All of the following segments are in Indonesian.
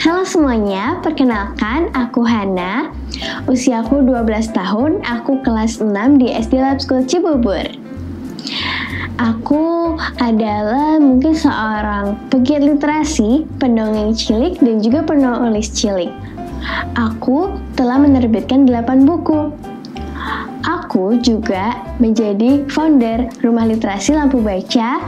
Halo semuanya, perkenalkan aku Hana. Usiaku 12 tahun, aku kelas 6 di SD Lab School Cibubur. Aku adalah mungkin seorang pegiat literasi, pendongeng cilik, dan juga penulis cilik. Aku telah menerbitkan 8 buku. Aku juga menjadi founder Rumah Literasi Lampu Baca,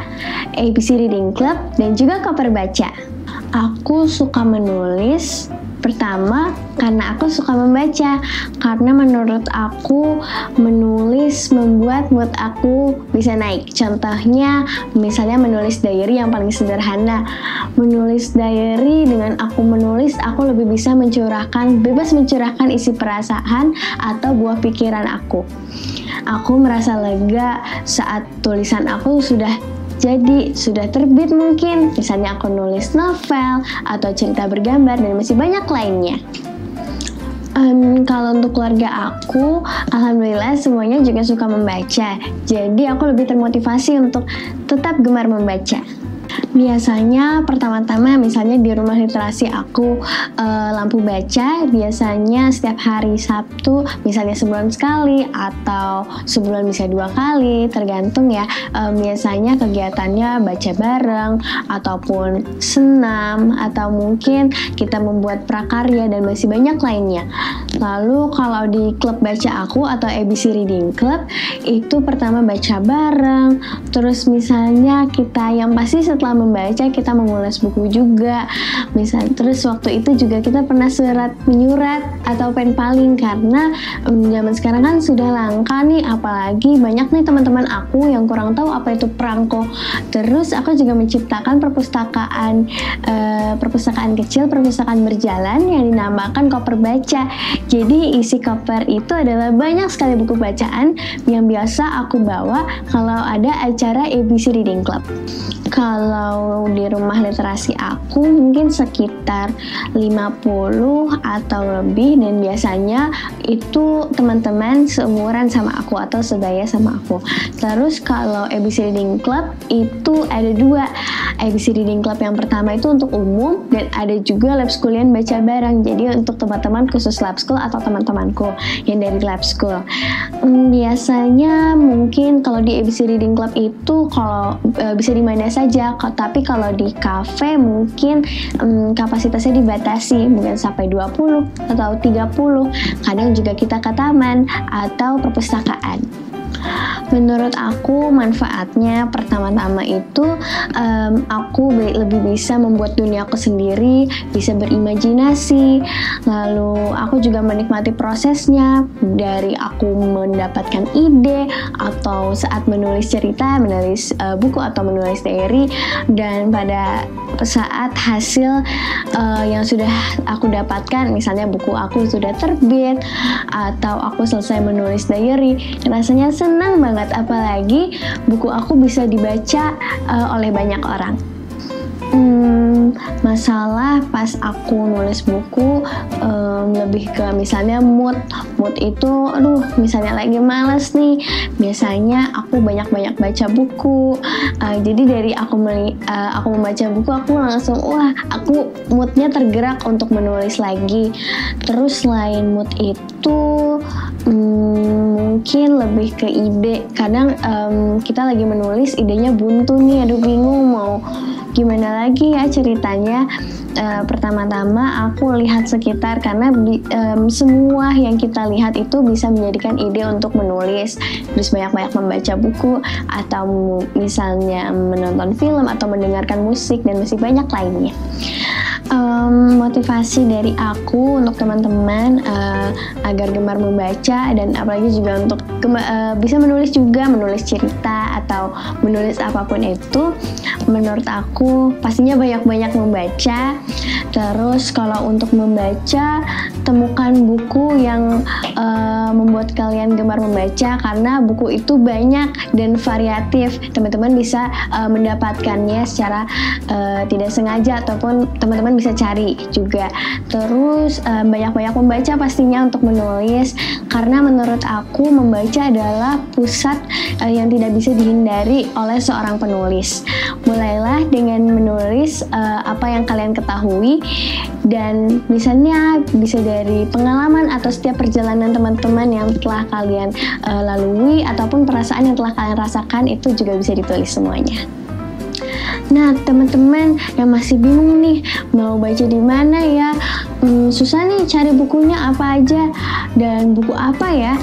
ABC Reading Club, dan juga Koper Baca. Aku suka menulis, pertama karena aku suka membaca, karena menurut aku menulis membuat mood aku bisa naik. Contohnya misalnya menulis diary yang paling sederhana. Menulis diary, dengan aku menulis aku lebih bisa bebas mencurahkan isi perasaan atau buah pikiran aku. Aku merasa lega saat tulisan aku sudah terbit mungkin. Misalnya aku nulis novel atau cerita bergambar dan masih banyak lainnya. Kalau untuk keluarga aku, alhamdulillah semuanya juga suka membaca. Jadi aku lebih termotivasi untuk tetap gemar membaca. Biasanya pertama-tama misalnya di rumah literasi aku lampu baca, biasanya setiap hari Sabtu, misalnya sebulan sekali atau sebulan bisa 2 kali, tergantung ya. Biasanya kegiatannya baca bareng ataupun senam atau mungkin kita membuat prakarya dan masih banyak lainnya. Lalu kalau di klub baca aku atau ABC Reading Club, itu pertama baca bareng, terus misalnya kita yang pasti setelah membaca kita mengulas buku juga. Terus waktu itu juga kita pernah menyurat atau pen paling, karena zaman sekarang kan sudah langka nih, apalagi banyak nih teman-teman aku yang kurang tahu apa itu perangko. Terus aku juga menciptakan perpustakaan kecil, perpustakaan berjalan yang dinamakan Koper Baca. Jadi isi koper itu adalah banyak sekali buku bacaan yang biasa aku bawa kalau ada acara ABC Reading Club. Kalau di rumah literasi aku mungkin sekitar 50 atau lebih, dan biasanya itu teman-teman seumuran sama aku atau sebaya sama aku. Terus kalau ABC Reading Club itu ada 2. ABC Reading Club yang pertama itu untuk umum, dan ada juga Lab Schoolian baca bareng. Jadi untuk teman-teman khusus Lab School atau teman-temanku yang dari Lab School. Biasanya mungkin kalau di ABC Reading Club itu bisa di mana saja, tapi kalau di kafe mungkin kapasitasnya dibatasi, mungkin sampai 20 atau 30. Kadang juga kita ke taman atau perpustakaan. Menurut aku manfaatnya pertama-tama itu aku lebih bisa membuat dunia aku sendiri, bisa berimajinasi. Lalu aku juga menikmati prosesnya, dari aku mendapatkan ide atau saat menulis cerita, menulis buku atau menulis diary, dan pada saat hasil yang sudah aku dapatkan, misalnya buku aku sudah terbit atau aku selesai menulis diary, rasanya senang banget, apalagi buku aku bisa dibaca oleh banyak orang. Masalah pas aku nulis buku lebih ke misalnya mood itu, misalnya lagi malas nih, biasanya aku banyak baca buku. Jadi dari aku membaca buku, aku langsung aku moodnya tergerak untuk menulis lagi. Terus selain mood itu mungkin lebih ke ide. Kadang kita lagi menulis, idenya buntu nih, bingung mau gimana lagi ya ceritanya. Pertama-tama aku lihat sekitar, karena semua yang kita lihat itu bisa menjadikan ide untuk menulis. Terus banyak-banyak membaca buku, atau misalnya menonton film atau mendengarkan musik, dan masih banyak lainnya. Motivasi dari aku untuk teman-teman agar gemar membaca, dan apalagi juga untuk bisa menulis cerita atau menulis apapun itu, menurut aku pastinya banyak-banyak membaca. Terus kalau untuk membaca, temukan buku yang membuat kalian gemar membaca, karena buku itu banyak dan variatif. Teman-teman bisa mendapatkannya secara tidak sengaja, ataupun teman-teman bisa cari juga. Terus banyak-banyak membaca pastinya untuk menulis, karena menurut aku membaca adalah pusat yang tidak bisa dihindari oleh seorang penulis. Mulailah dengan menulis apa yang kalian ketahui, dan misalnya bisa dari pengalaman atau setiap perjalanan teman-teman yang telah kalian lalui, ataupun perasaan yang telah kalian rasakan, itu juga bisa ditulis semuanya. Nah, teman-teman yang masih bingung nih mau baca di mana ya, susah nih cari bukunya apa aja dan buku apa ya.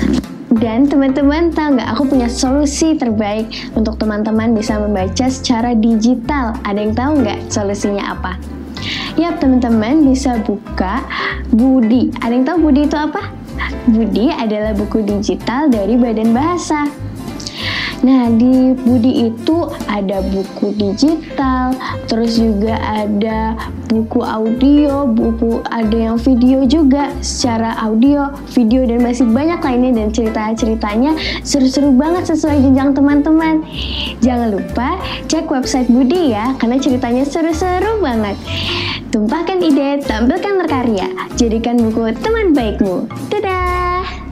Dan teman-teman tahu nggak, aku punya solusi terbaik untuk teman-teman bisa membaca secara digital. Ada yang tahu nggak solusinya apa? Yap, teman-teman bisa buka Budi. Ada yang tahu Budi itu apa? Budi adalah buku digital dari Badan Bahasa. Nah, di Budi itu ada buku digital, terus juga ada buku audio, ada yang video juga secara audio, video, dan masih banyak lainnya, dan cerita-ceritanya seru-seru banget sesuai jenjang teman-teman. Jangan lupa cek website Budi ya, karena ceritanya seru-seru banget. Tumpahkan ide, tampilkan berkarya, jadikan buku teman baikmu. Dadah!